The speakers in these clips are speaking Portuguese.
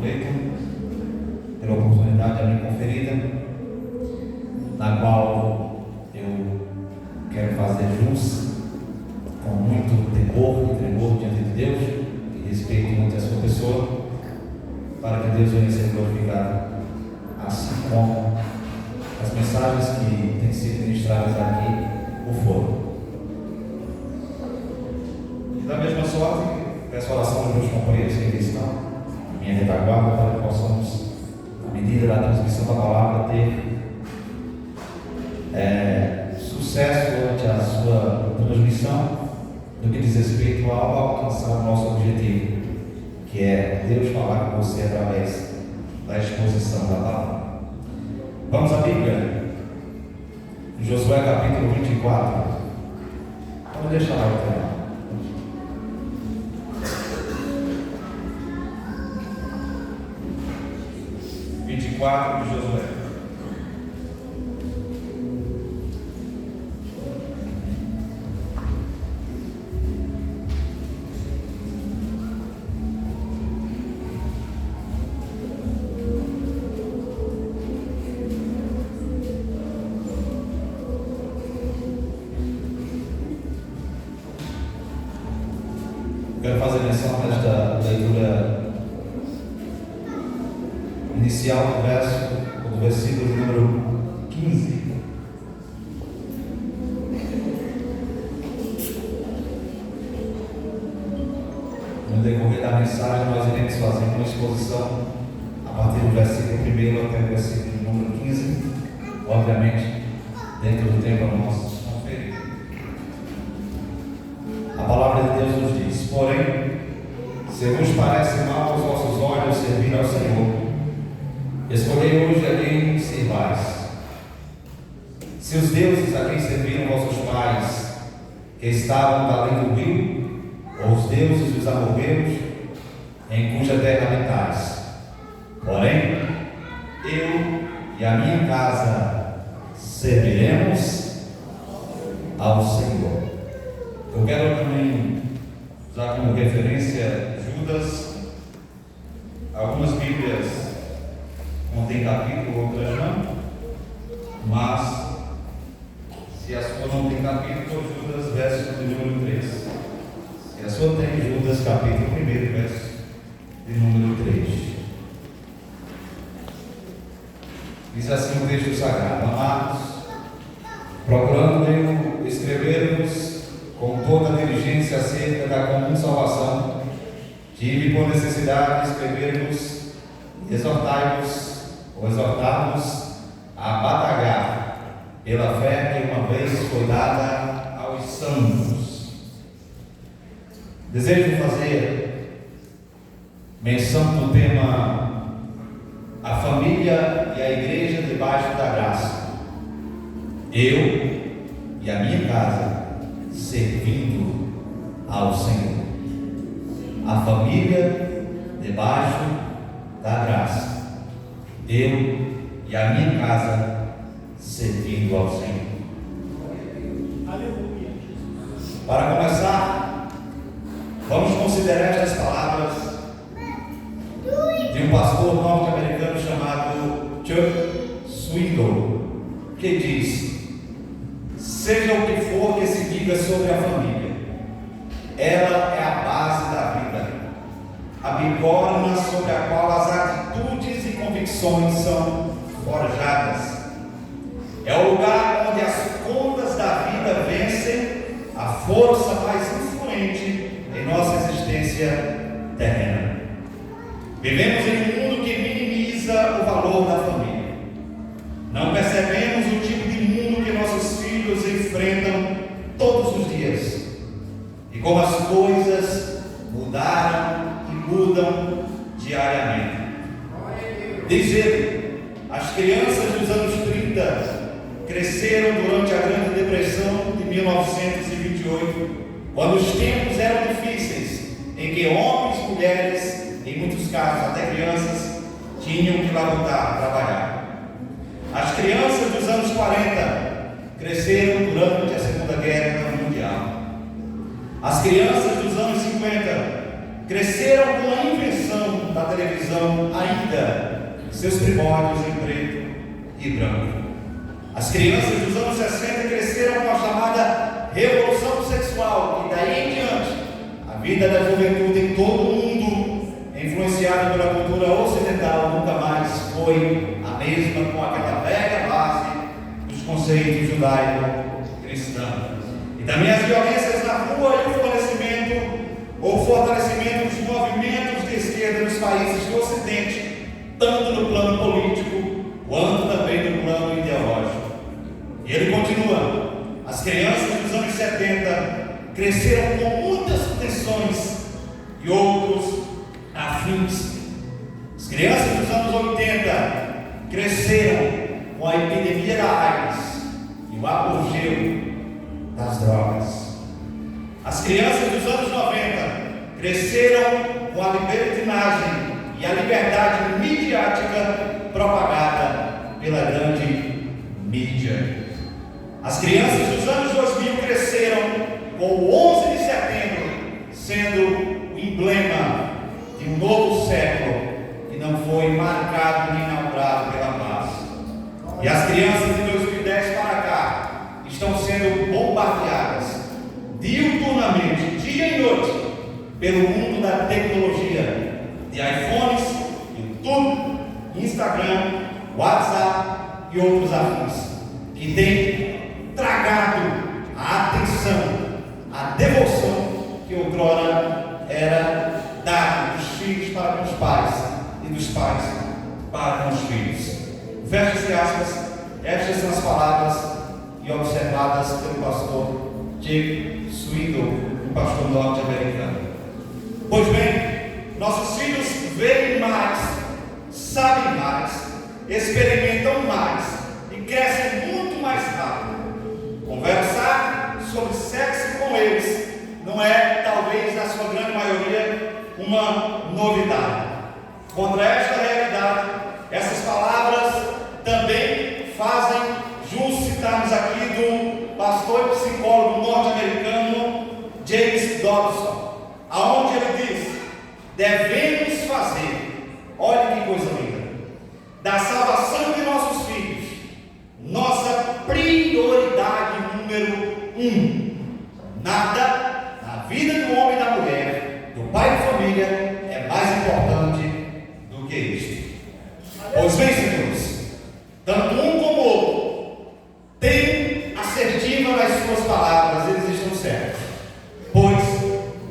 Cleiton pela oportunidade a mim conferida, na qual eu quero fazer jus com muito temor e tremor diante de Deus e respeito muito a sua pessoa, para que Deus venha ser glorificado, assim como as mensagens que têm sido ministradas aqui o foram. E da mesma sorte, peço a oração dos meus companheiros que aqui estão, minha retaguarda, para que possamos, à medida da transmissão da palavra, ter sucesso durante a sua transmissão, no que diz respeito ao alcançar o nosso objetivo, que é Deus falar com você através da exposição da palavra. Vamos à Bíblia, Josué capítulo 24. Vamos deixar lá o tema. De Josué. Quero fazer menção nesta leitura inicial do versículo número 15. No decorrer da mensagem, nós iremos fazer uma exposição a partir do versículo 1 até o versículo número 15, obviamente, dentro do tempo a nós conferir. A palavra de Deus nos diz: porém, se vos parece mal aos vossos olhos servir ao Senhor, escolhei hoje a quem servais. Se os deuses a quem serviram vossos pais, que estavam da além do rio, ou os deuses dos amorreus, em cuja terra habitais. Porém, eu e a minha casa serviremos ao Senhor. Eu quero também usar como referência Judas. Algumas Bíblias contém capítulo, outras não, mas se a sua não tem capítulo, Judas, verso de número 3. Se a sua tem, Judas, capítulo 1, verso de número 3. Diz assim o texto sagrado: amados, procurando eu escrever-vos com toda a diligência acerca da comum salvação, tive por necessidade de escrever-vos, exortar-vos a batalhar pela fé que uma vez foi dada aos santos. Desejo fazer menção do tema a família e a igreja debaixo da graça. Eu e a minha casa servindo ao Senhor. A família debaixo da graça. Eu e a minha casa servindo ao Senhor. Aleluia. Para começar, vamos considerar estas palavras de um pastor norte-americano chamado Chuck Swindoll, que diz: seja o que for que se diga sobre a família, ela é a base da vida, a bigorna sobre a qual as atitudes e convicções são forjadas. É o lugar onde as contas da vida vencem a força mais influente em nossa existência terrena. Vivemos em um mundo que minimiza o valor da família. Não percebemos o tipo de mundo que nossos filhos enfrentam todos os dias, e como as coisas mudaram e mudam diariamente. Diz ele: as crianças dos anos 30 cresceram durante a Grande Depressão de 1928, quando os tempos eram difíceis, em que homens, mulheres, em muitos casos até crianças, tinham que labutar, trabalhar. As crianças dos anos 40 cresceram durante a Segunda Guerra Mundial. As crianças dos anos 50 cresceram com a invenção da televisão ainda seus primórdios em preto e branco. As crianças dos anos 60 cresceram com a chamada revolução sexual, e daí em diante, a vida da juventude em todo o mundo, influenciada pela cultura ocidental, nunca mais foi a mesma, com aquela velha base dos conceitos judaico-cristãos. E também as violências na rua e o florescimento ou fortalecimento dos movimentos de esquerda nos países do Ocidente, tanto no plano político quanto também no plano ideológico. E ele continua: as crianças dos anos 70 cresceram com muitas tensões e outros afins. As crianças dos anos 80 cresceram com a epidemia da AIDS e o apogeu das drogas. As crianças dos anos 90 cresceram com a libertinagem e a liberdade midiática propagada pela grande mídia. As crianças dos anos 2000 cresceram com o 11 de setembro sendo o emblema de um novo século que não foi marcado nem inaugurado pela paz. E as crianças de 2010 para cá estão sendo bombardeadas diuturnamente, dia e noite, pelo mundo da tecnologia, de iPhones, YouTube, Instagram, WhatsApp e outros afins, que tem tragado a atenção, a devoção que outrora era dada dos filhos para com os pais e dos pais para com os filhos. Fecha-se aspas. Estas são as palavras e observadas pelo pastor Jake Swindle, um pastor norte-americano. Pois bem, nossos filhos veem mais, sabem mais, experimentam mais e crescem muito mais rápido. Conversar sobre sexo com eles não é, talvez, na sua grande maioria, uma novidade. Contra esta realidade, essas palavras também fazem jus citarmos aqui do pastor e psicólogo norte-americano James Dobson, aonde ele diz: devemos fazer, olha que coisa linda, da salvação de nossos filhos nossa prioridade número 1. Nada na vida do homem e da mulher, do pai de família, é mais importante do que isto. Pois bem, senhores, tanto um como o outro tem assertiva nas suas palavras, eles estão certos. Pois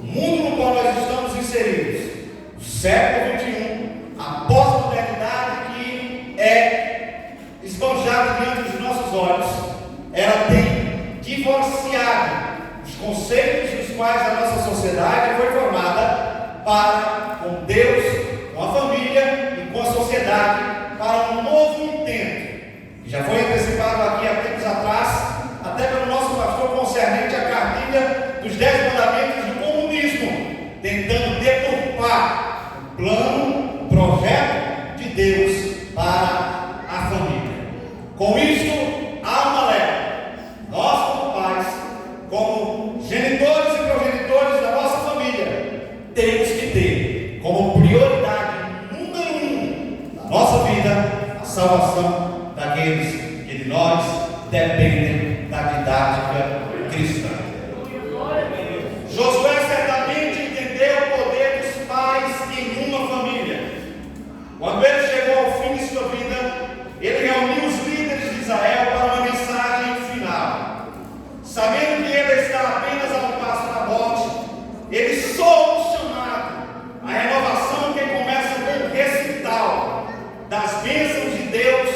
o mundo no qual nós estamos inseridos, o século XXI, a pós-modernidade que é esbanjada diante dos nossos olhos, ela tem divorciado os conceitos dos quais a nossa sociedade foi formada para com Deus, com a família e com a sociedade, para um novo intento, que já foi antecipado aqui há tempos atrás, até pelo nosso pastor, concernente à cartilha dos 10 mandamentos do comunismo, tentando deturpar o plano, o projeto de Deus para a família. Com isto, há uma leva. Nós, como pais, como genitores e progenitores da nossa família, temos que ter como prioridade número 1 da nossa vida a salvação daqueles que de nós dependem da didática cristã. Josué certamente entendeu o poder dos pais em uma família. Quando ele chegou ao fim de sua vida, ele reuniu os líderes de Israel para uma mensagem final. Sabendo que ele está apenas a um passo da morte, ele soa um chamado, a renovação que começa com o recital das bênçãos de Deus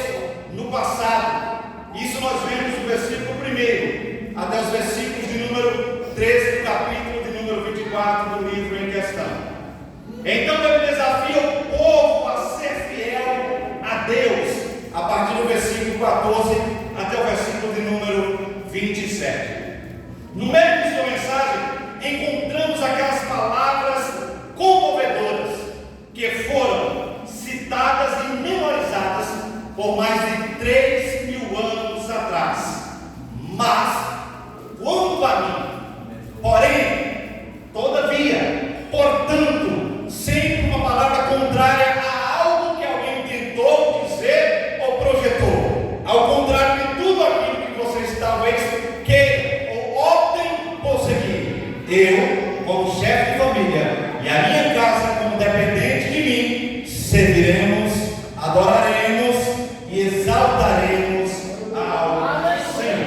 no passado. Isso nós vemos do versículo 1 até os versículos de número 13 do capítulo de número 24 do livro em questão. Então ele desafia o povo a ser fiel a Deus, a partir do versículo 14 até o versículo de número 27. No meio de sua mensagem, encontramos aquelas palavras comovedoras que foram citadas e memorizadas por mais de 3.000 anos atrás. Mas, quanto a mim, porém, todavia, portanto, sempre uma palavra contrária serviremos, adoraremos e exaltaremos ao Senhor.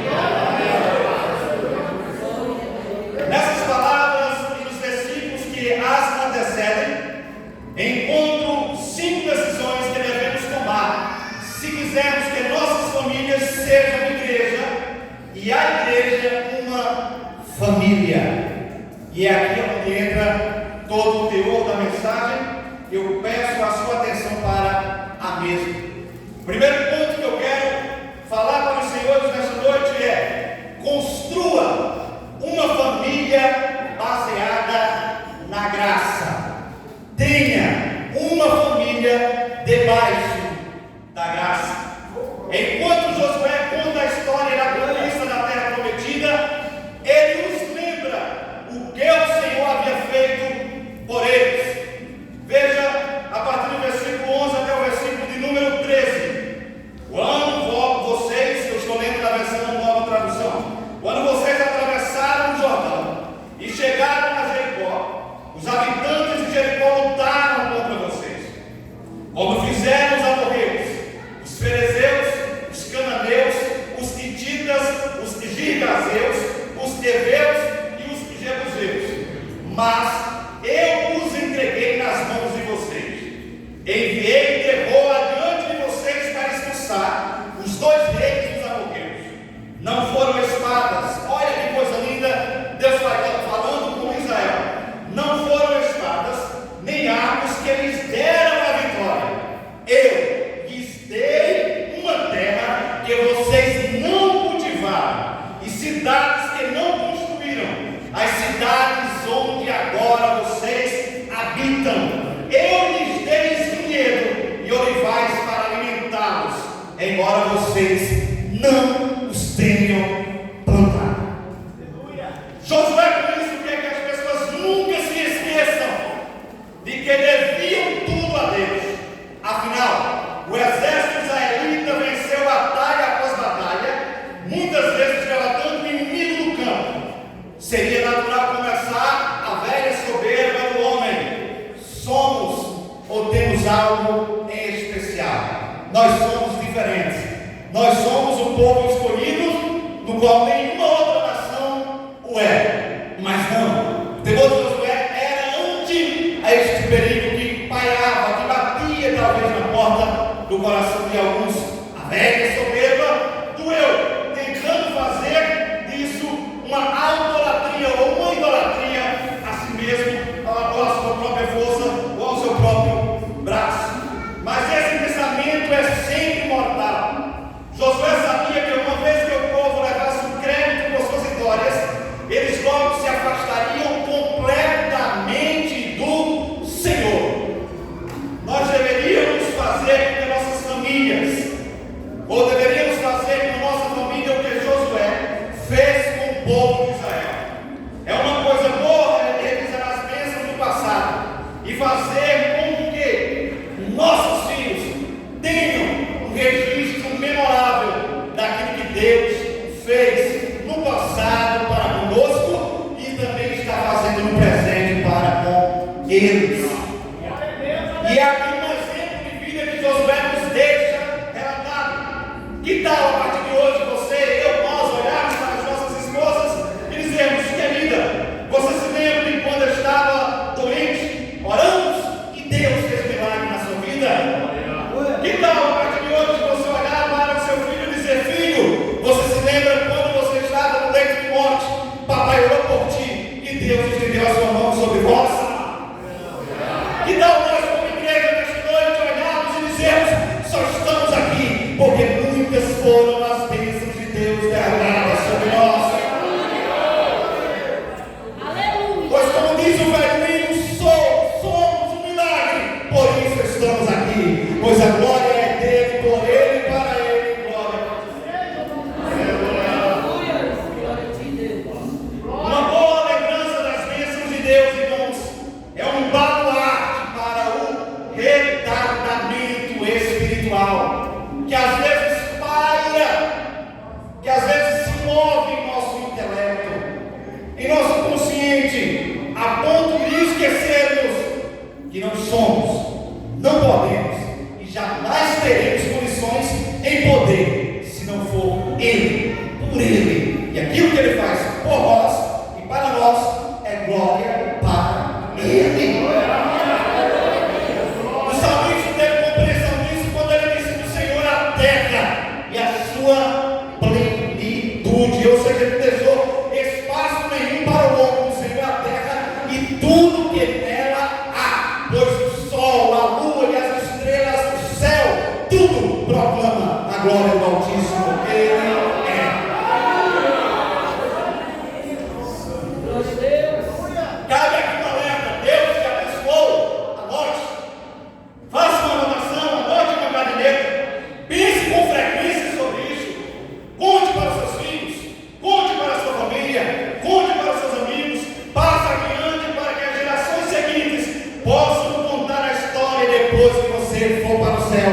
Nessas palavras e nos versículos que as antecedem, encontro 5 decisões que devemos tomar se quisermos que nossas famílias sejam igreja e a igreja uma família. E é aqui onde entra todo o teor da mensagem. Eu peço a sua atenção para a mesma. O primeiro ponto que eu quero falar para os senhores nesta noite é: construa uma família baseada na graça. Tenha uma família debaixo da graça. Enquanto Josué conta a história da conquista da terra prometida, ele nos lembra o que o Senhor havia feito por eles. Veja, a partir do versículo 11 até o versículo de número 13. Quando vocês, eu estou lendo na versão Nova Tradução, quando vocês atravessaram o Jordão e chegaram a Jericó, os habitantes de Jericó lutaram contra vocês, como fizeram os amorreus, os ferezeus, os cananeus, os hititas, os girgazeus, os heveus e os jebuseus. Mas eu os entreguei nas mãos de vocês. Enviei terror adiante de vocês para expulsar os 2 reis dos amorreus. Não foram espadas. Olha que coisa linda, Deus falando com Israel. Não foram espadas, nem armas que eles deram a vitória. Eu lhes dei uma terra que vocês não cultivaram, e cidades que não construíram, as cidades onde agora vocês habitam. Eu lhes dei vinhedo e olivais para alimentá-los, embora vocês não os tenham plantado. Josué com isso quer que as pessoas nunca se esqueçam de que deviam tudo a Deus. Afinal, o exército israelita venceu batalha após batalha, muitas vezes relatando o inimigo no campo. Seria natural começar a velha soberba do homem: somos ou temos algo em especial. Nós somos diferentes. Nós somos o povo escolhido, no qual nenhuma outra nação o é. Mas não, o temor de Josué era ante a este perigo que pairava, que batia talvez na porta do coração de alguns. A velha soberba do eu, tentando fazer disso uma autolatria ou uma idolatria a si mesmo, ou a sua própria força, ou ao seu próprio braço. Mas esse pensamento é sempre mortal. Josué sabia que uma vez que o povo levasse o crédito por suas vitórias, eles logo se afastariam completamente do Senhor. Nós deveríamos fazer com que nossas famílias, ou deveríamos fazer com a nossa família o que Josué fez com o povo de Israel. É uma coisa boa revisar as bênçãos do passado e fazer com que nossos filhos tenham um registro memorável daquilo que Deus fez no passado para conosco e também está fazendo no presente para com eles. E aqui um exemplo de vida que Josué nos deixa relatado. Que tal a partir de hoje você, eu, nós olharmos para as nossas esposas e dizermos: querida, você se lembra de quando eu estava doente? Oramos e Deus fez milagre na sua vida? Que tal a partir de hoje você olhar para o seu filho e dizer: filho, você se lembra quando você estava no leito de morte? Papai orou por ti e Deus estendeu a sua mão sobre vós? Que tal nós, como igreja, nesta noite, olharmos e dizermos: só estamos aqui porque muitas foram as bênçãos de Deus derramadas sobre nós? Aleluia. Pois, como diz o velho hino, somos um milagre, por isso estamos aqui, pois a glória é dele, por ele e para ele, glória. Uma boa lembrança das bênçãos de Deus, irmãos, é um baluarte para o retardamento espiritual, que às vezes paira, que às vezes se move em nosso intelecto, em nosso consciente, a ponto de esquecermos que não somos, não podemos jamais teremos condições em poder, se não for Ele, por Ele. E aquilo que Ele faz por nós e para nós é glória para Ele. O salmista teve compreensão disso quando ele disse do Senhor a terra e a sua plenitude, ou seja, Ele deixou espaço nenhum para o homem. Do Senhor a terra e tudo que nela há, pois o sol, a lua e as estrelas do céu, tudo proclama a glória do Altíssimo. Ele é. Cabe aqui uma alerta: Deus te abençoou, anote, faça uma anotação, anote uma caderneta, pense com frequência sobre isso, conte para os seus filhos, conte para a sua família, conte para os seus amigos, passe adiante para que as gerações seguintes possam contar a história depois que você for para o céu.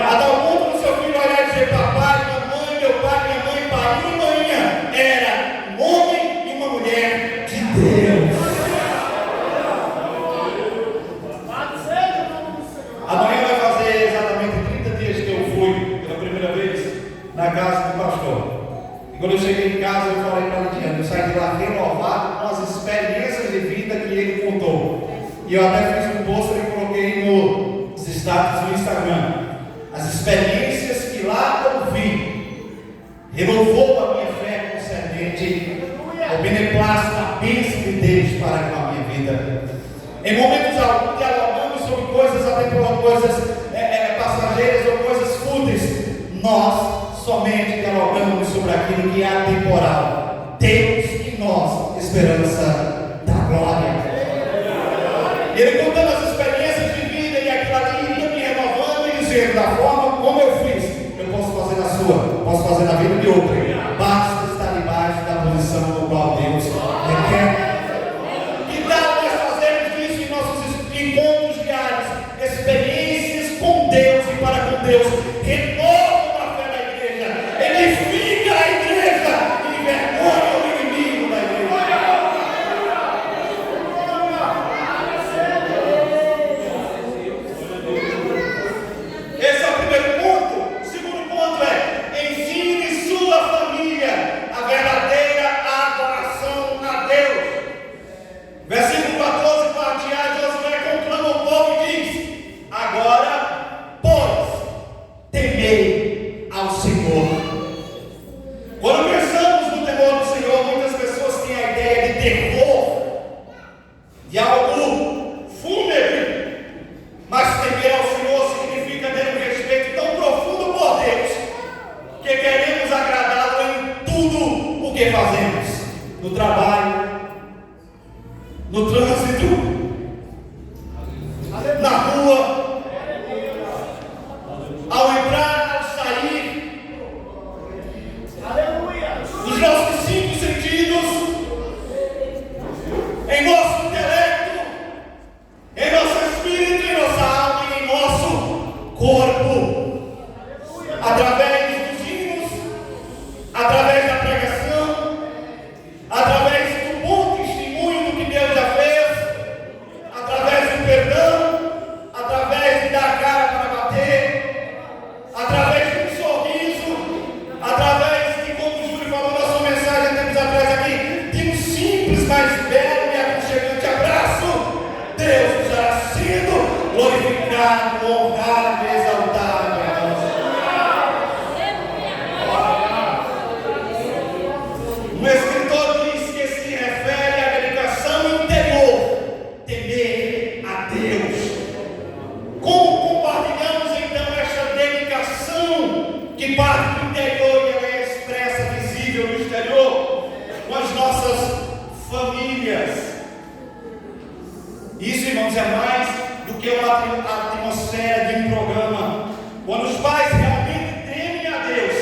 A tal ponto do seu filho olhar e dizer: papai, mamãe, meu pai, minha mãe, pai e manhã era um homem e uma mulher de Deus. Amanhã vai fazer exatamente 30 dias que eu fui pela primeira vez na casa do pastor. E quando eu cheguei em casa, eu falei para a Lidiane, eu saí de lá renovado com as experiências de vida que ele contou. E eu até fiz um post e coloquei nos status do Instagram. As experiências que lá eu vi renovou a minha fé concernente ao beneplácito, a bênção de Deus para com a minha vida. Em momentos alguns dialogamos sobre coisas atemporais, coisas passageiras ou coisas fúteis. Nós somente dialogamos sobre aquilo que é atemporal. Deus em nós, esperança da glória. Ele contando as experiências de vida e aquilo ali iria me renovando e dizendo: da forma como eu fiz, eu posso fazer na sua, posso fazer na vida de outra. Basta estar debaixo da posição no qual Deus requer. Que tal nós fazermos isso em nossos encontros diários? Experiências com Deus e para com Deus. Renovam a fé da igreja, edifica a igreja e envergonha o inimigo da igreja. Esse é o primeiro ponto. O segundo ponto é: ensine sua família a verdadeira adoração a Deus. Versículo 14, parte A, Josué conclama o povo e diz: agora, pois, temei ao Senhor. Quando pensamos no temor do Senhor, muitas pessoas têm a ideia de terror, de algo fúnebre. Mas temer ao Senhor significa ter um respeito tão profundo por Deus que queremos agradá-lo em tudo o que fazemos, no trabalho, no trânsito, na rua, ao entrar, ao sair, nos nossos 5 sentidos, em nosso intelecto, em nosso espírito, em nossa alma e em nosso corpo, através dos hinos, através da pregação, através do bom testemunho do que Deus já fez, através do perdão, através de dar a cara para bater, através de um sorriso, através de, como o Júlio falou na sua mensagem tempos atrás aqui, de um simples, mas belo e aconchegante abraço. Deus estará sendo glorificado, honrado e exaltado em nós. O escritor diz que se refere à dedicação interior, temer a Deus. Como compartilhamos então esta dedicação que parte do interior e ela é expressa, visível no exterior, com as nossas famílias? Isso, irmãos, é mais do que uma atmosfera de um programa. Quando os pais realmente temem a Deus,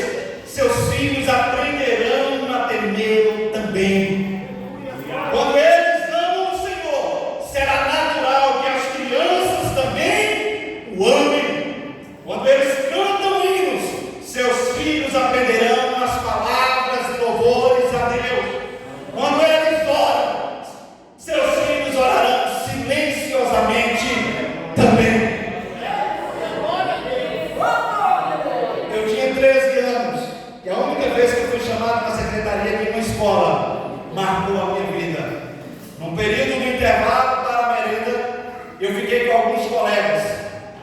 seus filhos aprenderão a temê-lo também. Quando eles amam o Senhor, será natural que as crianças também o amem. Quando eles cantam hinos, seus filhos aprenderão as palavras e louvores a Deus. Quando eles oram, seus filhos orarão silenciosamente também.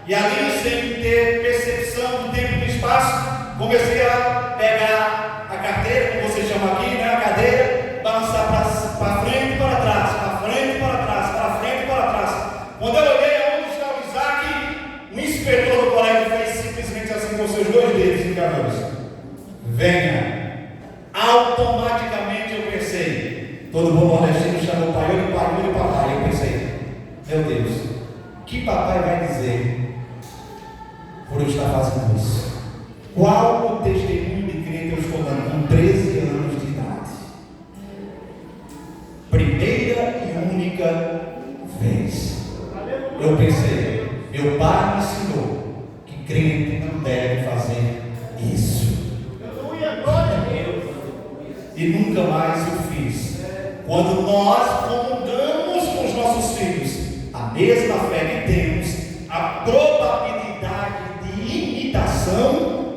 E ali, sem ter percepção do tempo e do espaço, comecei a pegar a carteira, como você chama aqui, né? A cadeira, balançar para frente e para trás, para frente e para trás, para frente e para trás. Quando eu olhei aonde estava o Isaac, um inspetor do colégio fez simplesmente assim com seus dois dedos indicadores: venha. Automaticamente eu pensei, todo bom nordestino chamou pai e papai. Eu pensei, meu Deus, que papai vai dizer por eu estar fazendo isso? Qual o testemunho de crente eu estou dando com 13 anos de idade? Primeira e única vez. Eu pensei, meu pai me ensinou que crente não deve fazer isso. E nunca mais eu fiz. Quando nós comungamos com os nossos filhos a mesma fé que temos, a probabilidade de imitação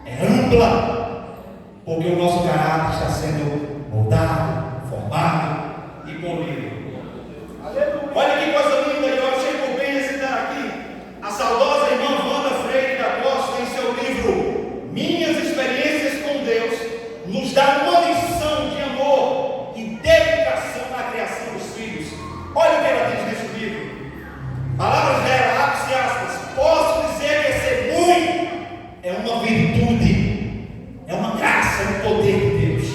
é ampla, porque o nosso caráter está sendo moldado, formado e polido. Olha que coisa linda, eu achei por bem recitar aqui a saudosa irmã Wanda Freire da Costa, em seu livro Minhas Experiências com Deus, nos dá uma lição de amor e dedicação na criação dos filhos. Olha o que ela diz nesse livro. Palavras dela, abre-se aspas: posso dizer que ser mãe é uma virtude, é uma graça, é um poder de Deus,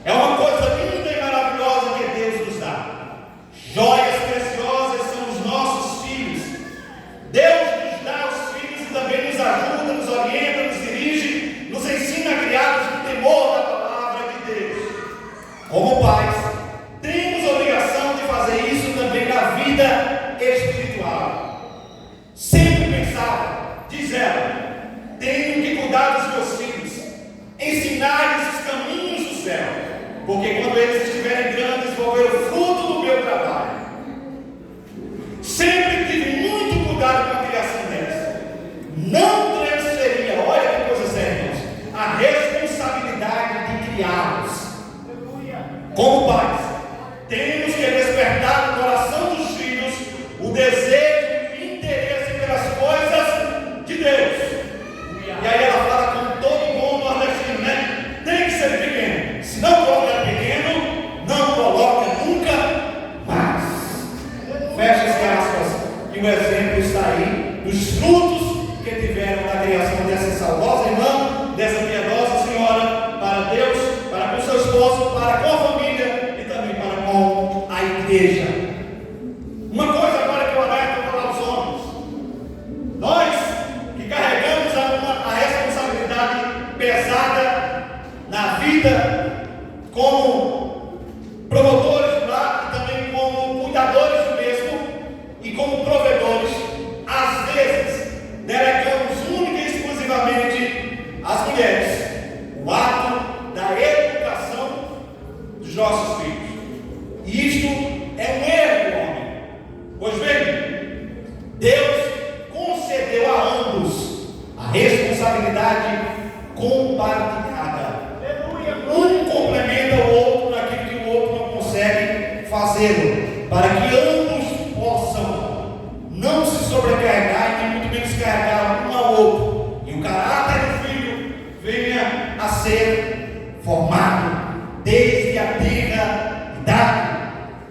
é uma coisa linda e maravilhosa que Deus nos dá. Joias preciosas são os nossos filhos. Deus nos dá os filhos e também nos ajuda, nos orienta, nos dirige, nos ensina a criá-los no temor da palavra de Deus. Como pais, temos a obrigação de fazer isso também na vida espiritual. Sempre pensava, diz ela, tenho que cuidar dos meus filhos, ensinar-lhes os caminhos do céu, porque quando eles estiverem grandes vão ver o fruto do meu trabalho. Sempre tive muito cuidado com a criação deles. Não transferia, olha que coisa séria, irmãos, a responsabilidade de criá-los. Como pais, temos que despertar no coração dos filhos o desejo e interesse pelas coisas de Deus. E aí ela fala com todo bom nordestino, né? Tem que ser pequeno. Se não coloca pequeno, não coloca nunca mais. Fecha-se aspas. E o exemplo está aí dos frutos que tiveram na criação dessa saudosa irmã, dessa piedosa senhora, para Deus, para com seu esposo, para com a família e também para com a igreja. Uma coisa agora que eu alerto para os homens: nós que carregamos a responsabilidade pesada na vida como promotores do lar e também como cuidadores do mesmo e como provedores, às vezes delegamos única e exclusivamente às mulheres o ato da educação dos nossos filhos. E isto é um erro do homem. Pois bem, Deus concedeu a ambos a responsabilidade compartilhada. Um complementa o outro naquilo que o outro não consegue fazê-lo, para que ambos possam não se sobrecarregar e nem muito menos carregar um ao outro, e o caráter do filho venha a ser formado desde a tenra idade.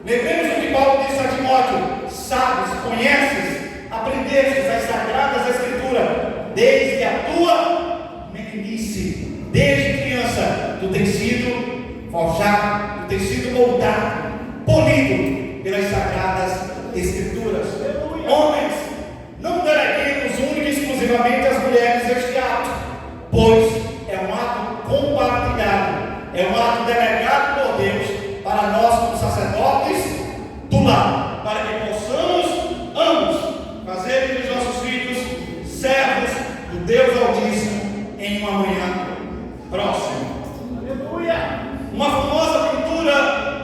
Lembremos do que Paulo disse a Timóteo: sabes, conheces, aprendestes as sagradas escrituras desde a tua meninice. Desde criança tu tens sido forjado, tu tens sido moldado, polido pelas sagradas escrituras. Homens, não deleguemos única e exclusivamente às mulheres este ato, pois é um ato compartilhado, é um ato delegado por Deus para nós como sacerdotes do lar, para que possamos ambos fazer dos nossos filhos servos do Deus Altíssimo em uma manhã próxima. Aleluia! Uma famosa pintura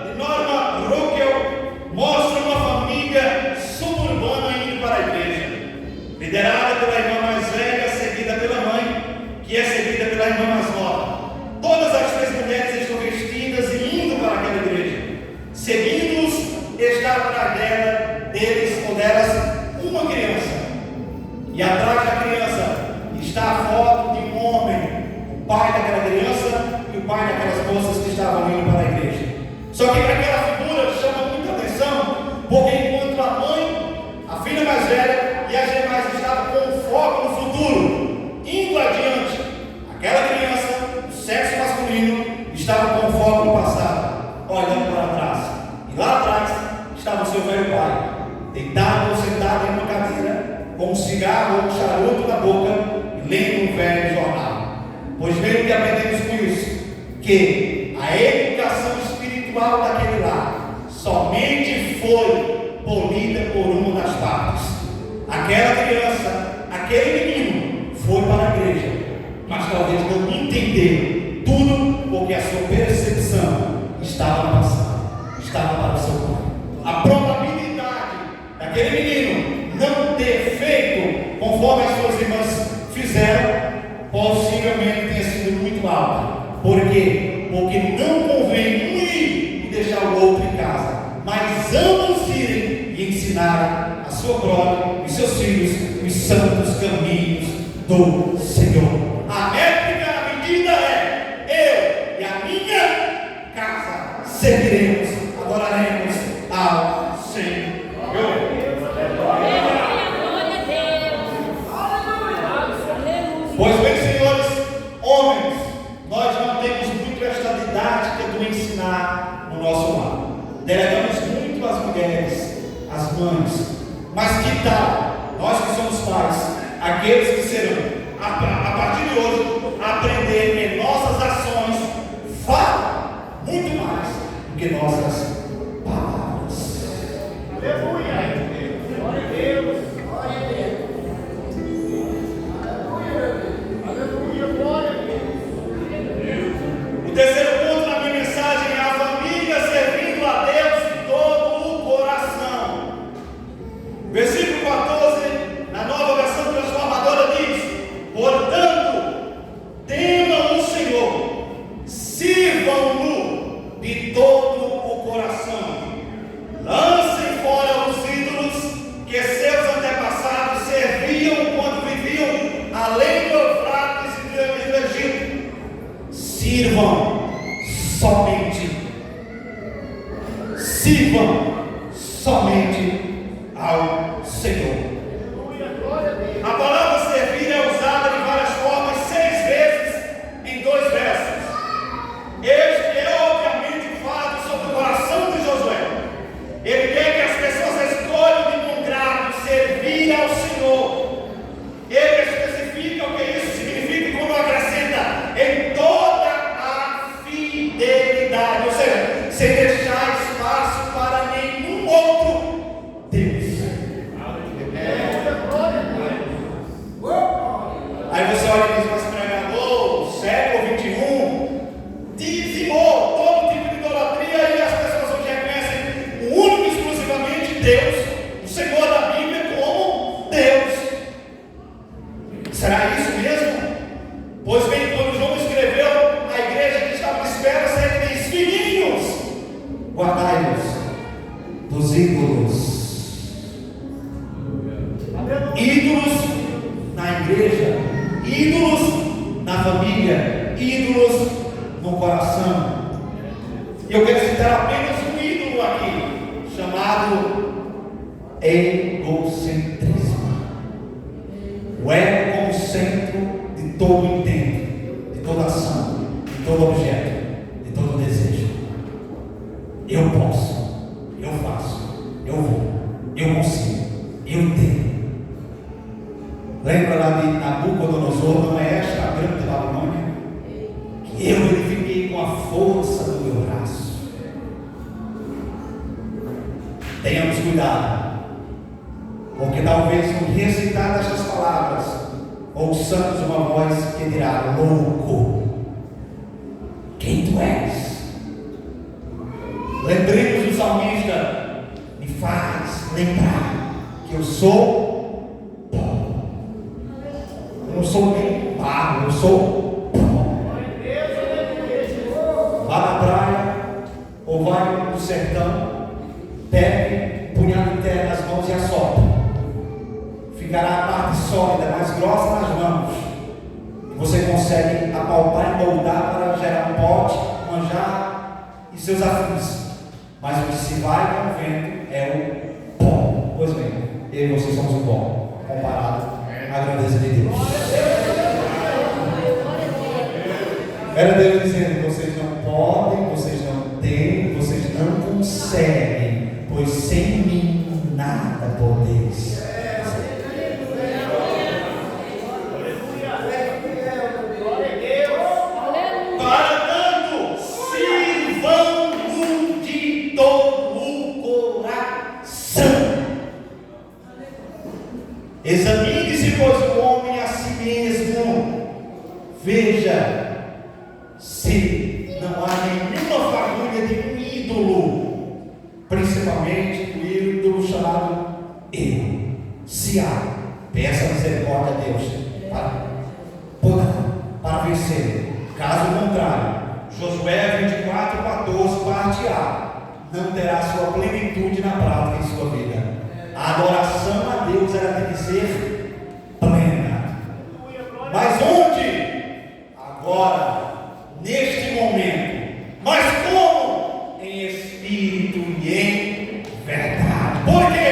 de Norma Rockwell mostra uma família suburbana indo para a igreja, liderada pela irmã mais velha, seguida pela mãe, que é seguida pela irmã mais nova. Todas as três mulheres estão vestidas e indo para aquela igreja. Seguindo-os está atrás deles ou delas uma criança, E atrás da criança está a foto de um homem, o pai daquela criança e o pai daquelas moças que estavam indo para a igreja. Só que aquela figura chama muita atenção, porque enquanto a mãe, a filha mais velha e as demais estavam com foco no futuro, indo adiante, aquela criança, do sexo masculino, estava com foco no passado, olhando para trás. E lá atrás estava o seu velho pai, deitado ou sentado em uma cadeira, com um cigarro ou um charuto na boca e lendo um velho jornal. Pois bem, o que aprendemos com isso? Que a educação espiritual daquele lar somente foi polida por uma das partes. Aquela criança, aquele menino foi para a igreja, mas talvez não entendeu tudo, porque a sua percepção estava no passado, estava para o seu pai. A probabilidade daquele menino não ter feito conforme as suas irmãs fizeram, possivelmente tenha sido muito alta. Por quê? Porque não convém um ir e deixar o outro em casa, mas ambos irem e ensinarem a sua prole e seus filhos os santos caminhos do Senhor. A métrica, a medida é: eu e a minha casa serviremos, adoraremos ao Senhor. Pois bem, senhores, homens, nós não temos muito esta didática do ensinar no nosso lar. Delegamos muito às mulheres, às mães. Mas que tal nós que somos pais, aqueles que serão, a partir de hoje, aprender que nossas ações falam muito mais do que nossas palavras. Aleluia! Glória a Deus! Glória a Deus! O terceiro ponto da minha mensagem é a família servindo a Deus de todo o coração. Versículo 14, na nova versão transformadora diz: portanto, temam o Senhor, sirvam-no de todo o coração, lancem fora os ídolos que seus antepassados serviam quando viviam além do Eufrates e do Egito. Sirvam somente ao Senhor. A palavra servir é usada de várias formas, 6 vezes em 2 versos. Este é obviamente o fato sobre o coração de Josué. Ele quer que as pessoas escolham de bom grado servir ao Senhor. Ele especifica o que isso significa quando acrescenta em toda a fidelidade, ou seja, sem deixar espaço para nenhum outro Deus. Aí você olha e diz: mas pregador, século 21, dizimou todo tipo de idolatria, e as pessoas hoje reconhecem o único e exclusivamente Deus, o Senhor da Bíblia, como Deus. Será isso mesmo? Pois bem, quando João escreveu à igreja que estava à espera, ele diz: filhinhos, guardai-vos dos ídolos. Ídolos na igreja, ídolos na família, ídolos no coração. E eu quero citar apenas um ídolo aqui, chamado egocentrismo. O ego como centro de todo intento, de toda ação, de todo objeto, de todo desejo. Eu posso, eu faço, eu vou, eu consigo, eu tenho. Lembra lá de Nabucodonosor? Não é esta a grande Babilônia? Que eu edifiquei com a força do meu braço. Tenhamos cuidado, porque talvez no recitar destas palavras ouçamos uma voz que dirá: louco, quem tu és? Lembremos do salmista: me faz lembrar que eu sou pó. Eu não sou nem barro, eu sou pó. Vá na praia ou vai no sertão, pegue um punhado de terra nas mãos e assopra. Fica ficará a parte sólida, mais grossa nas mãos. E você consegue apalpar e moldar para gerar um pote, manjar e seus afins. Mas o que se vai com o vento é o pó. Pois bem, eu e você somos o pó, comparado à grandeza de Deus. Era Deus dizendo: vocês não podem, vocês não têm, vocês não conseguem, pois sem mim nada podeis. Para tanto, sirvam-no de todo o coração. Examine-se, pois, o homem a si mesmo. Veja se não há nenhuma fagulha de um ídolo, principalmente o ídolo chamado eu. Se há, peça misericórdia a Deus para vencer. Caso contrário, Josué 24:14, parte A, não terá sua plenitude na prática em sua vida. A adoração a Deus ela tem que ser plena. Mas onde? Agora, neste momento. Mas como? Em espírito e em verdade. Por quê?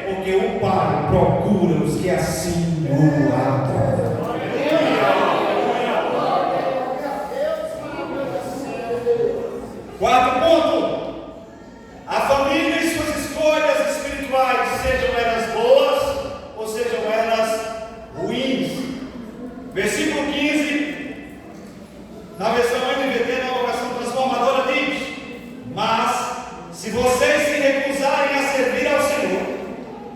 Porque o Pai procura os que assim o adoram. Quarto ponto: a família e suas escolhas espirituais, sejam elas boas ou sejam elas ruins. Versículo 15, na versão NVT, na vocação transformadora, diz: mas se vocês se recusarem a servir ao Senhor,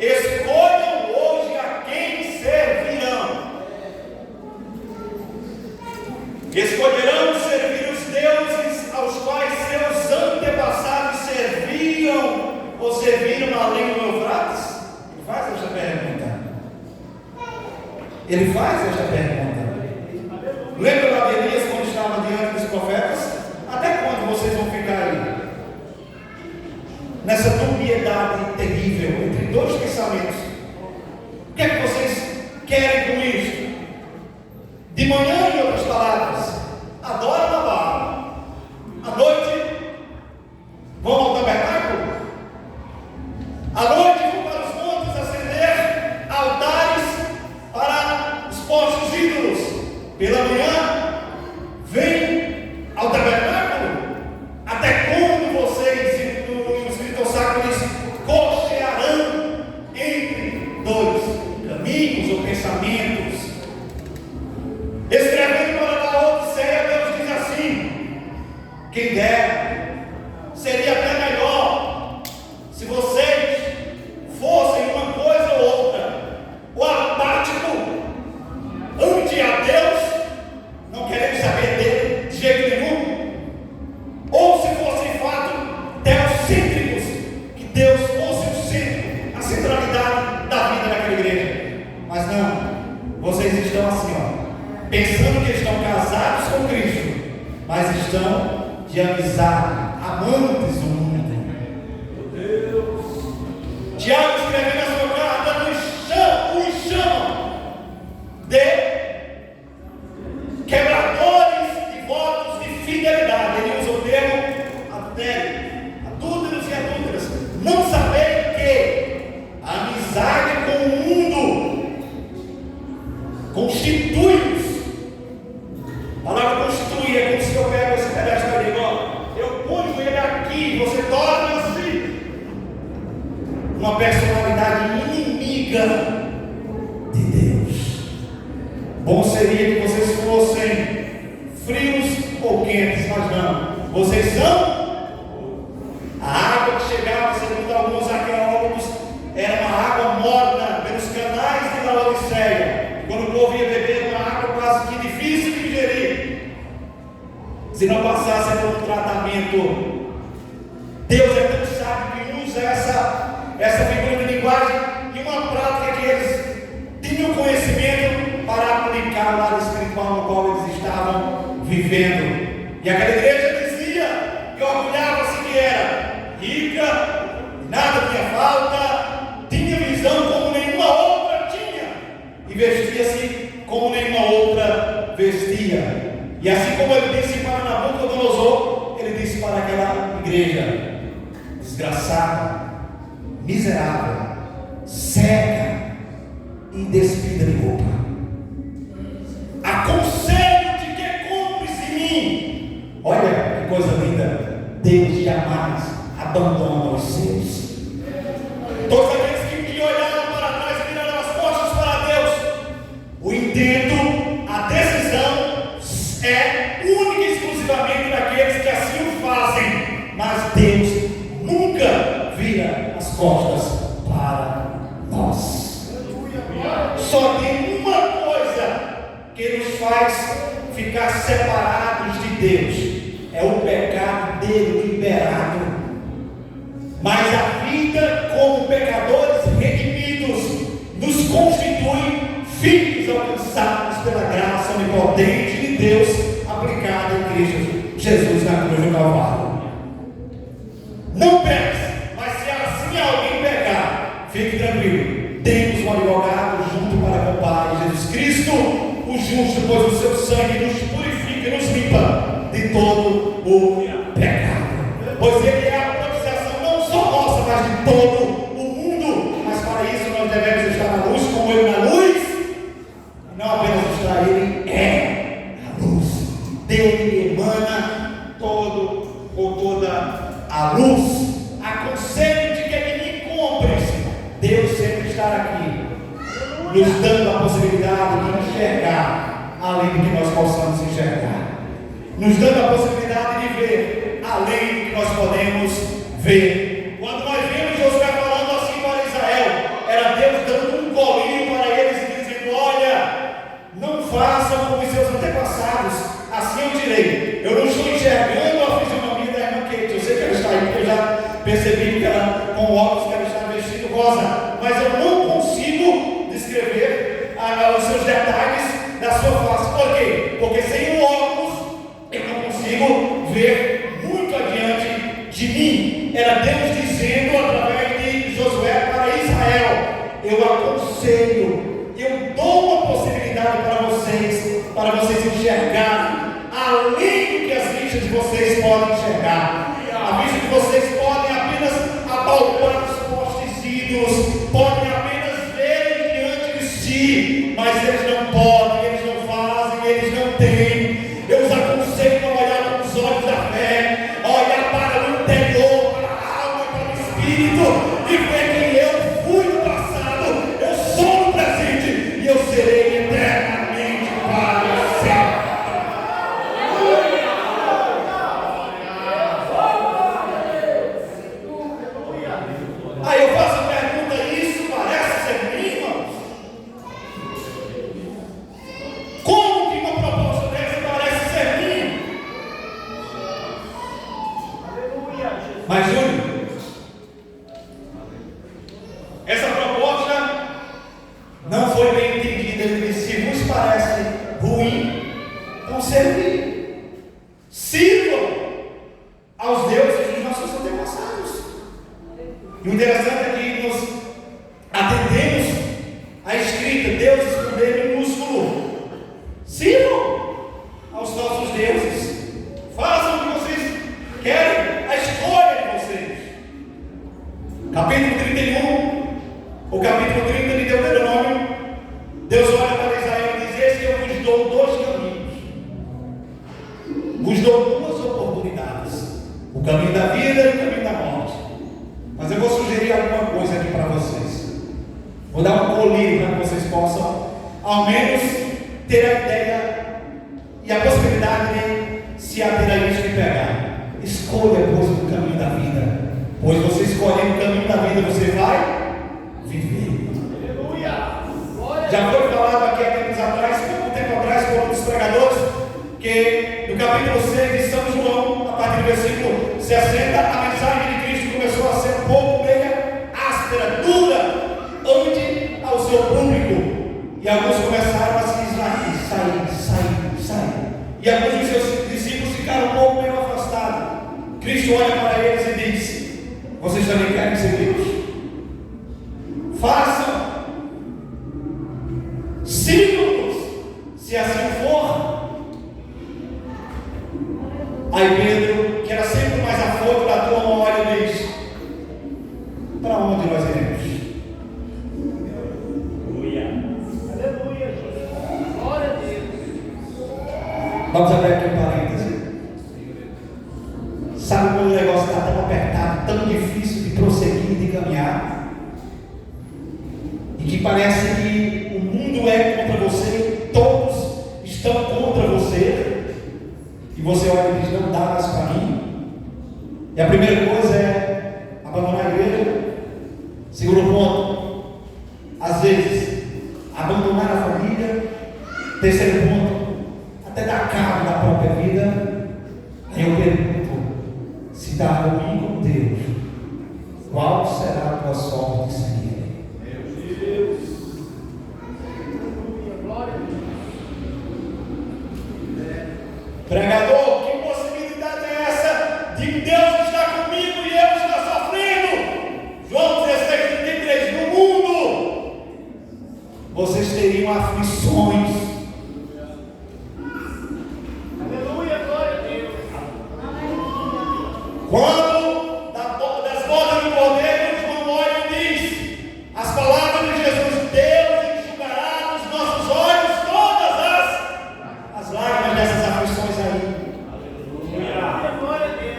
escolham hoje a quem servirão. Escolherão servir os deuses aos quais seus antepassados serviam ou serviram além do Eufrates? Ele faz esta pergunta. Ele faz esta pergunta. Lembra da Elias quando estava diante dos profetas? Até quando vocês vão ficar aí? Nessa dubiedade terrível entre dois pensamentos. O que é que vocês querem com isto? De manhã, em outras palavras, adoram a Baal. À noite, vão ao tabernáculo. À noite, vão para os montes acender altares para os postos ídolos. Pela manhã, vem ao tabernáculo. Até quando vocês, no Espírito Sacro diz, cochearão entre dois caminhos ou pensamentos? Escrevendo para a Odisseia, Deus diz assim: quem dera, seria até melhor se vocês fossem uma coisa ou outra, o apático ante a Deus, não querendo saber dele de jeito nenhum, ou se fossem de fato teocêntricos, que Deus fosse o centro, a centralidade da vida daquela igreja. Mas não, vocês estão assim, pensando que estão casados com Cristo, mas estão de amizade, amantes do mundo. Meu Deus! Tiago, escrevendo a sua carta, nos chama de quebradores de votos de fidelidade. Ele usa o termo adúlteros e adúlteras. Não saber que a amizade com o mundo constitui-os. A palavra constituir é como se eu pego esse pedaço e digo: eu ponho ele aqui, você torna-se uma personalidade inimiga de Deus. Bom seria que vocês fossem frios ou quentes, mas não. Vocês são a água que chegava, segundo alguns arqueólogos, era uma água morna pelos canais de Laodiceia. Quando o povo ia beber, uma água quase que difícil de digerir, se não passasse por um tratamento. Deus é tão sábio que usa essa figura de linguagem e uma prática que eles tinham conhecimento para aplicar o lado espiritual no qual eles estavam vivendo. E aquela igreja dizia que orgulhava-se que era rica, nada tinha falta, tinha visão como nenhuma outra tinha. e vestia-se como nenhuma outra vestia. E assim como ele disse para Nabucodonosor, ele disse para aquela igreja: desgraçada, miserável, cega e despida de roupa, aconselho-te que compres em mim. Olha que coisa linda. Deus jamais abandona os seus. Todos aqueles que olharam para trás e viraram as costas para Deus, o intento, a decisão é única e exclusivamente daqueles que assim o fazem. Mas Deus nunca vira as costas para nós. Só tem uma coisa que nos faz ficar separados de Deus: é o pecado dele liberado. Mas a vida como pecadores redimidos nos constitui filhos alcançados pela graça onipotente de Deus aplicada em Cristo Jesus na cruz do Calvário. Não peques, mas se assim alguém pecar, fique tranquilo, temos um advogado junto para com o Pai, Jesus Cristo, o justo, pois o seu sangue nos purifica e nos limpa de todo o pecado. Pois ele é a propiciação não só nossa, mas de todo o mundo. Mas para isso nós devemos estar na luz, como ele na luz, e não apenas estar, ele é a luz. Dele emana toda a luz. Aconselho-te que de mim compres. Deus sempre está aqui, nos dando a possibilidade de enxergar além do que nós possamos enxergar, nos dando a possibilidade de ver além do que nós podemos ver. Quando nós vimos Josué falando assim para Israel, era Deus dando um colinho para eles e dizendo: olha, não façam como os seus antepassados, assim eu direi. Eu não estou enxergando a fisionomia da irmã Kate, eu sei que ela está aí, porque eu já percebi que ela, com óculos, que ela está vestido rosa, mas eu não consigo descrever os seus detalhes da sua face. Por quê? Porque sem o óculos eu não consigo ver muito adiante de mim. Era Deus dizendo através de Josué para Israel: eu aconselho, eu dou uma possibilidade para vocês enxergarem além do que as vistas de vocês podem enxergar. A vista de vocês podem apenas apalpar os postes ídolos, podem apenas ver diante de si, mas eles não podem, eles não fazem, eles não têm. Eu os aconselho a olhar com os olhos da fé, a olhar para o interior, para a alma, para o espírito, e ver quem eu fui no passado, eu sou no presente e eu serei eternamente para sempre. Aí eu faço a pergunta: isso parece ser mim, irmãos? Como que uma proposta dessa parece ser minha? Mas Júnior, essa proposta não foi bem entendida. Ele disse: se vos parece ruim, então servir, sirvam aos deuses dos nossos antepassados. E o interessante é que nos atendemos à escrita, deuses com D minúsculo. Sirvam aos nossos deuses, façam o que vocês querem, a escolha de vocês. Capítulo 31, o capítulo 30 de Deuteronômio, Deus olha para Israel e diz: eis que eu vos dou dois caminhos, vos dou duas oportunidades, o caminho da vida e o caminho da morte. Mas eu vou sugerir alguma coisa aqui para vocês. Vou dar um colírio para que vocês possam ao menos ter a ideia e a possibilidade de se ater a isso e pegar. Escolha, pois, o caminho da vida, pois você escolhendo o caminho da vida, você vai viver. Aleluia! Já foi falado aqui há tempos atrás, pouco tempo atrás, por um dos pregadores, que no capítulo 6 de São João, a partir do versículo 60, a mensagem de Cristo começou a ser um pouco meia áspera, dura, ante ao seu público. E alguns começaram a se sair. E alguns dos seus discípulos ficaram um pouco meio afastados. Cristo olha para eles e diz: vocês também querem ser Deus? Façam sigam-nos, se assim for. Aí Pedro, que era sempre mais afoito da turma, olha e diz: para onde nós iremos? Aleluia, glória a Deus. Vamos abrir aqui um parêntese. Sabe quando o negócio está tão apertado, tão difícil de prosseguir, de caminhar, e que parece que o mundo é contra você, todos estão contra você, e você olha e diz: não dá mais para mim. E a primeira coisa é abandonar a igreja. Segundo ponto, às vezes abandonar a família. Terceiro ponto, até dar cabo da própria vida. Aí eu pergunto: se dar ruim com Deus, qual será a tua sorte de seguir? Meu Deus. Glória a Deus. Pregador, que possibilidade é essa de que Deus está comigo e eu estou sofrendo? João 16:33, no mundo vocês teriam aflições. Aleluia, glória a Deus. Quando das bodas do Cordeiro, João olha e diz as palavras de Jesus: Deus enxugará nos nossos olhos todas as lágrimas dessas aflições aí. Aleluia, glória a Deus.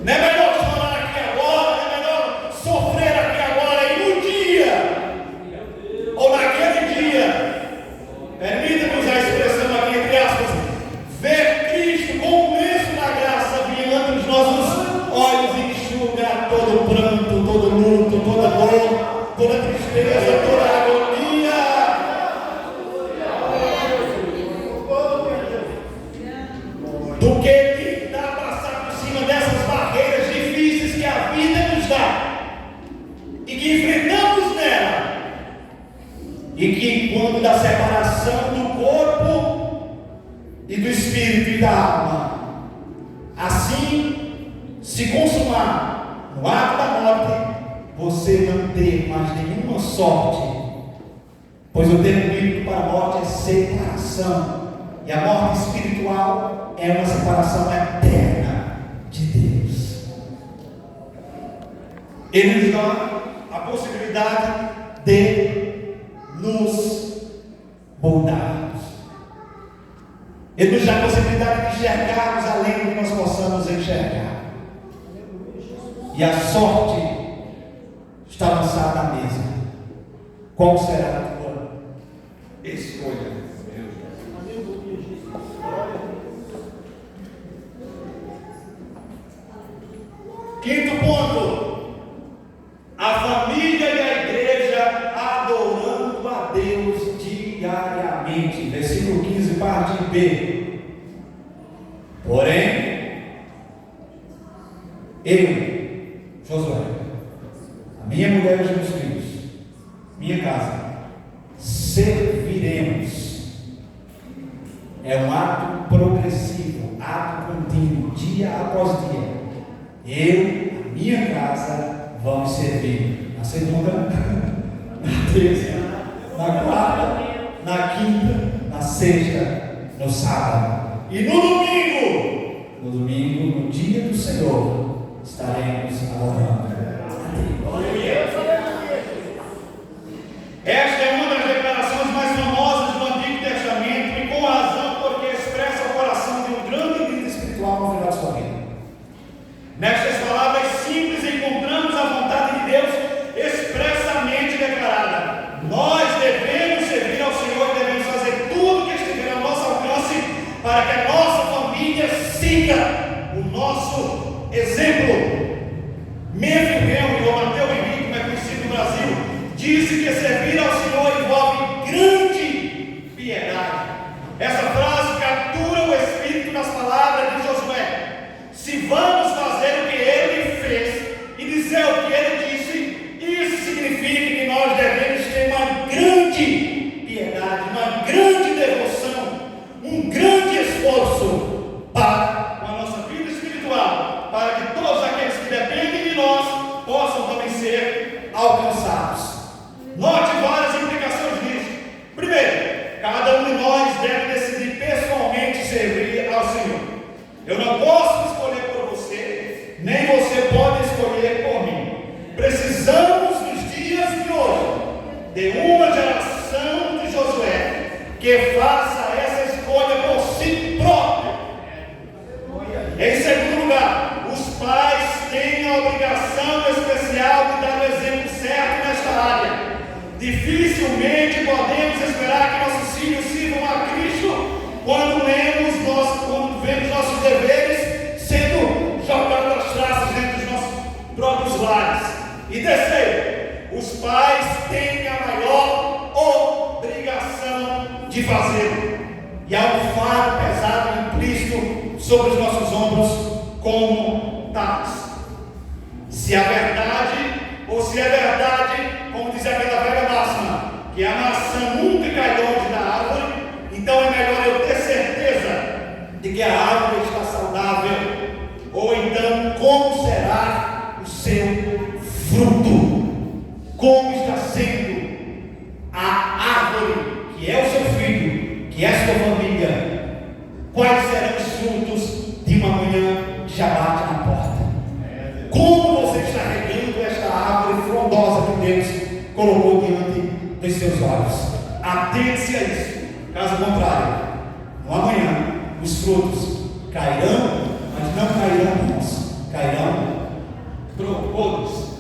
Não é melhor chorar aqui agora, não é melhor sofrer aqui agora, e no dia, ou naquele dia, permita-me usar a expressão aqui entre aspas, ver Cristo com o lenço da graça virando os nossos olhos e enxugar todo o pranto, todo o luto, toda a dor, toda a tristeza, toda a agonia. Do que tentar passar por cima dessas barreiras difíceis que a vida nos dá e que enfrentamos nela, e que quando da separação do corpo e do espírito e da alma, assim se consumar no ato da morte, você não ter mais nenhuma sorte, pois o termo bíblico para a morte é separação, e a morte espiritual é uma separação eterna de Deus. Ele nos dá a possibilidade de nos moldarmos. Ele nos dá a possibilidade de enxergarmos além do que nós possamos enxergar. E a sorte está lançada à mesa. Qual será a tua escolha? Quinto ponto: a família e a igreja adorando a Deus diariamente. Versículo 15, parte B. Porém, eu, Josué, a minha mulher e os meus filhos, minha casa, serviremos. É um ato progressivo, ato contínuo, dia após dia. Eu, a minha casa, vamos servir. Na segunda, na terça, na quarta, na quinta, na sexta, no sábado. E no domingo, no dia do Senhor, estaremos adorando a Deus. Esta é uma das declarações mais famosas do Antigo Testamento, e com razão, porque expressa o coração de um grande líder espiritual no final da sua vida. Nestas palavras simples encontramos a vontade de Deus expressamente declarada. Nós devemos servir ao Senhor e devemos fazer tudo que estiver ao nosso alcance para que a nossa família siga o nosso exemplo. Memphis ou Mateus Henrique, como é conhecido no Brasil, disse que servir ao Senhor envolve grande piedade. Essa frase captura o espírito das palavras de Josué. Se vamos fazer o que ele fez e dizer o que ele disse, isso significa que nós devemos ter uma grande piedade, uma grande devoção, um grande esforço para a nossa vida espiritual, para que todos aqueles que dependem de nós possam também ser alcançados. Note que faça essa escolha por si próprio. Em segundo lugar, os pais têm a obrigação especial de dar o exemplo certo nesta área. Dificilmente podemos esperar que nossos filhos sirvam a Cristo quando vemos nossos deveres sendo jogados às traças dentro dos nossos próprios lares. E terceiro, os pais têm a maior obrigação de fazê-lo. E há um fardo pesado implícito sobre os nossos ombros como tais. Se é verdade, ou se é verdade, como diz aquela velha máxima, que a maçã nunca cai longe da árvore, então é melhor eu ter certeza de que a árvore está saudável, ou então como será o seu fruto, como está sendo a árvore que é o seu filho, que é a sua família, quais serão os frutos de uma manhã que já bate na porta. Como você está regando esta árvore frondosa que Deus colocou diante dos seus olhos? Atente-se a isso. Caso contrário, no amanhã os frutos cairão, mas não cairão bons, cairão todos.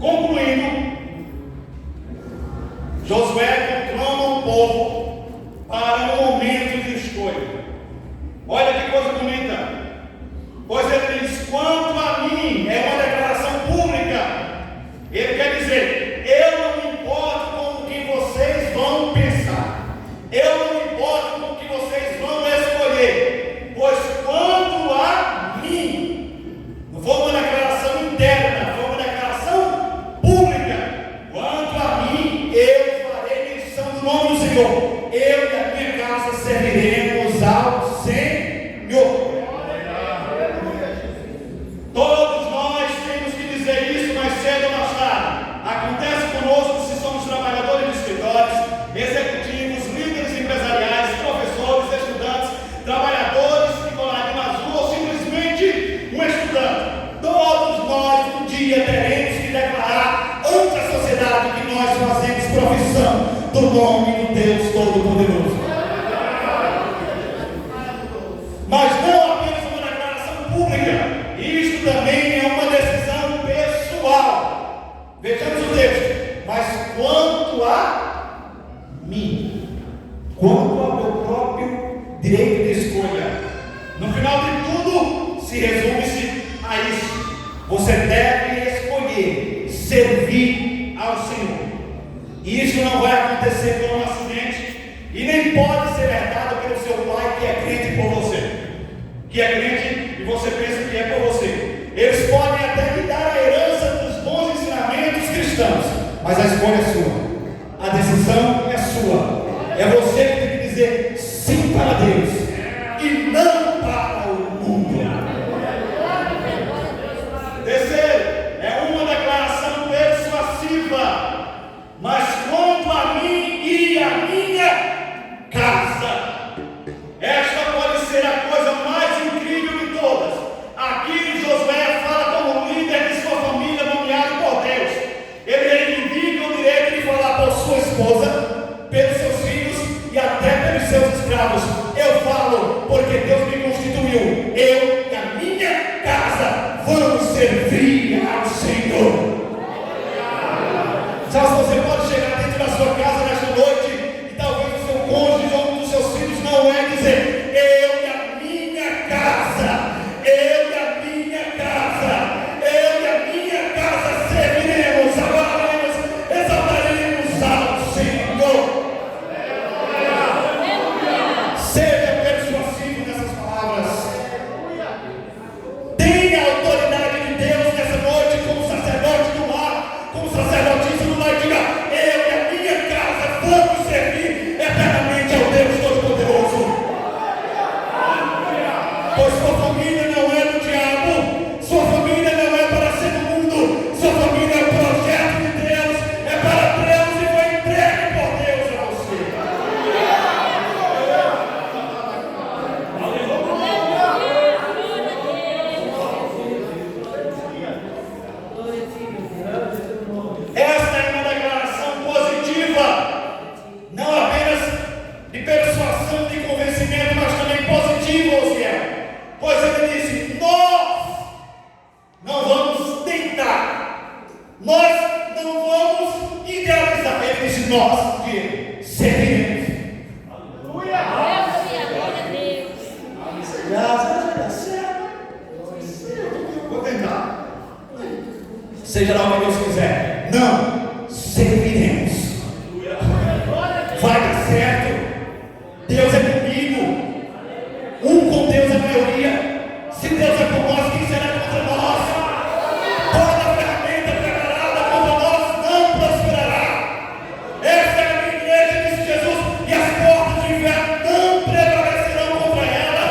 Concluindo, Josué conclama o povo para um momento de escolha. Olha que coisa bonita. Pois ele diz: quanto a mim, é uma declaração pública. Ele quer dizer: eu não me importo com o que vocês vão pensar, eu não me importo com o que vocês vão escolher, pois quanto a mim, não foi uma declaração interna, foi uma declaração pública. Quanto a mim, eu farei menção do nome do Senhor, eu e a minha casa serviremos ao Senhor. Todos nós temos que dizer isso mais cedo ou mais tarde. Acontece conosco se somos trabalhadores de escritórios, executivos, líderes empresariais, professores, estudantes, trabalhadores que moram na rua ou simplesmente um estudante. Todos nós um dia teremos que declarar ante a sociedade que nós fazemos profissão do nome do Deus Todo-Poderoso. Mas não apenas uma declaração pública. Isto também é uma decisão pessoal. Vejamos o texto. Mas quanto a mim, quanto ao meu próprio direito de escolha, no final de tudo, se resume-se a isso. Você deve escolher servir ao Senhor. E isso não vai acontecer por um acidente, e nem pode ser herdado pelo seu pai que é crente por você, que é crente e você pensa que é por você. Eles podem até lhe dar a herança dos bons ensinamentos cristãos, mas a escolha é sua, a decisão é sua. É você que tem que dizer sim para Deus e não para o mundo. Terceiro, é uma declaração persuasiva. Mas quanto a mim e a minha casa, esta pode ser a coisa mais incrível de todas. Aqui Josué fala como líder de sua família nomeado por Deus. Ele reivindica o direito de falar por sua esposa, pelos seus filhos e até pelos seus escravos. Eu falo porque Deus me seja lá o que Deus quiser. Não serviremos. Vai dar certo. Deus é comigo. Com Deus é maioria. Se Deus é por nós, quem será contra nós? Toda ferramenta preparada contra nós não prosperará. Esta é a minha igreja, disse Jesus, e as portas do inferno não prevalecerão contra ela.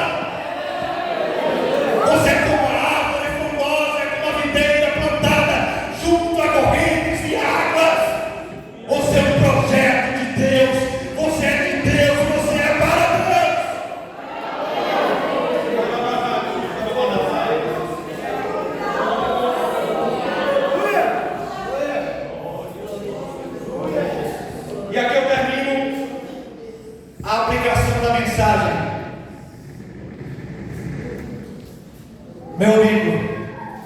Você é como a árvore frondosa, é como a videira plantada junto a correntes de águas. Você é um projeto de Deus. Você é de Deus. Você é para Deus. E aqui eu termino a aplicação da mensagem. Meu amigo,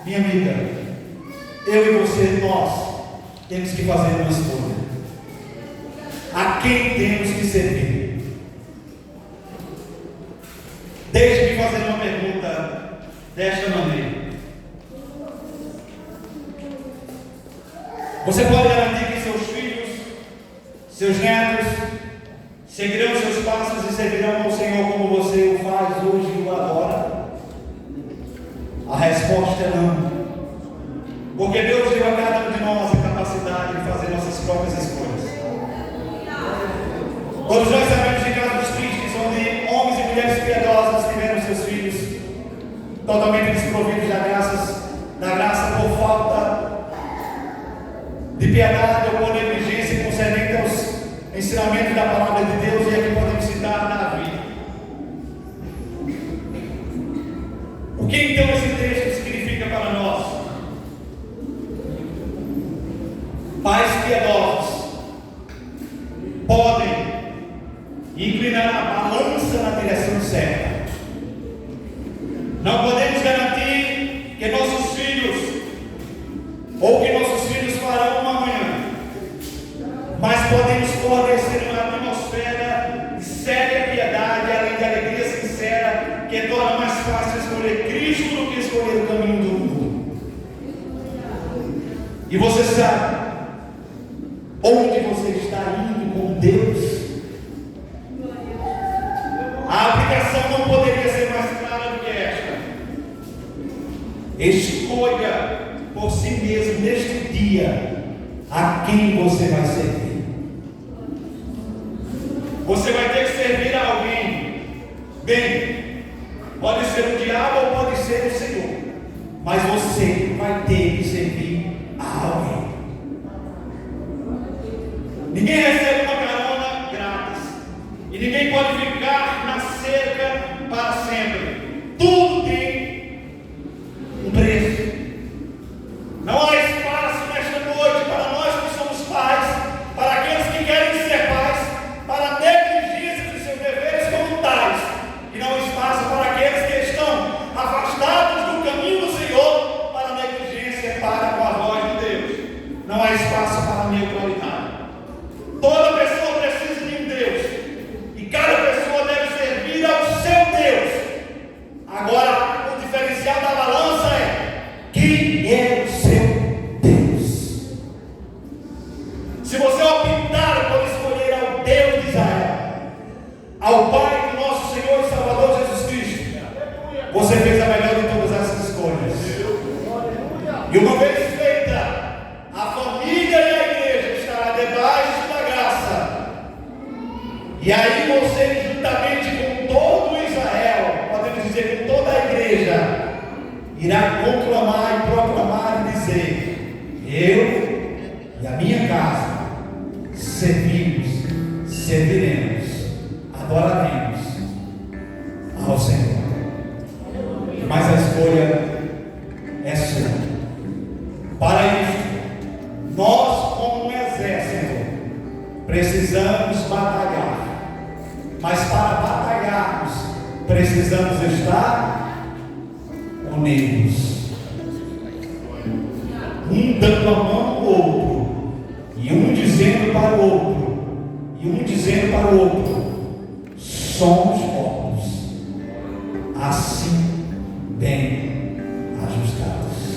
minha amiga, eu e você, nós temos que fazer uma escolha. A quem temos que servir? Deixe-me fazer uma pergunta desta maneira. Você pode garantir que seus filhos, seus netos, seguirão seus passos e servirão ao Senhor como você o faz hoje e o agora? A resposta é não. Porque Deus deu a cada um de nós a capacidade de fazer nossas próprias escolhas. Todos nós sabemos de casos tristes onde homens e mulheres piedosas tiveram seus filhos totalmente desprovidos da graça por falta de piedade ou por negligência concernente aos ensinamentos da palavra de Deus, e aqui podemos citar Davi. O que então esse texto significa para nós? Pais piedosos podem inclinar a balança na direção certa. Não podemos garantir que nossos filhos ou que nossos filhos farão amanhã, mas podemos fornecer uma atmosfera de séria piedade, além de alegria sincera, que torna mais fácil escolher Cristo do que escolher o caminho do mundo. E você sabe onde você está indo com Deus? A aplicação não poderia ser mais clara do que esta. Escolha por si mesmo neste dia a quem você vai servir. Você vai ter que servir a alguém. Bem, pode ser o diabo ou pode ser o Senhor, mas você vai ter que servir a alguém. Ninguém recebe uma carona grátis, e ninguém pode ficar na cerca para sempre. Tudo tem um preço. Não há espaço nesta noite para nós que somos pais, para aqueles que querem ser pais, para a negligência dos seus deveres como tais, e não há espaço para aqueles que estão afastados do caminho do Senhor, para a negligência para com a voz de Deus. Não há espaço para a neutralidade. Toda pessoa precisa de um Deus, e cada pessoa deve servir ao seu Deus. Agora, o diferencial da balança é: quem é o seu Deus? Se você optar por escolher ao Deus de Israel, ao Pai do nosso Senhor e Salvador Jesus Cristo, você fez a melhor de todas essas escolhas. E uma vez feita, a família e a igreja estará debaixo da graça. E aí você, juntamente com todo Israel, podemos dizer com toda a igreja, irá conclamar e proclamar e dizer: eu e a minha casa serviremos, adoraremos ao Senhor. Mas a escolha é sua. Para isso, nós, como um exército, precisamos batalhar. Mas para batalharmos, precisamos estar unidos, um dando a mão ao outro, e um dizendo para o outro: somos corpos, assim bem ajustados.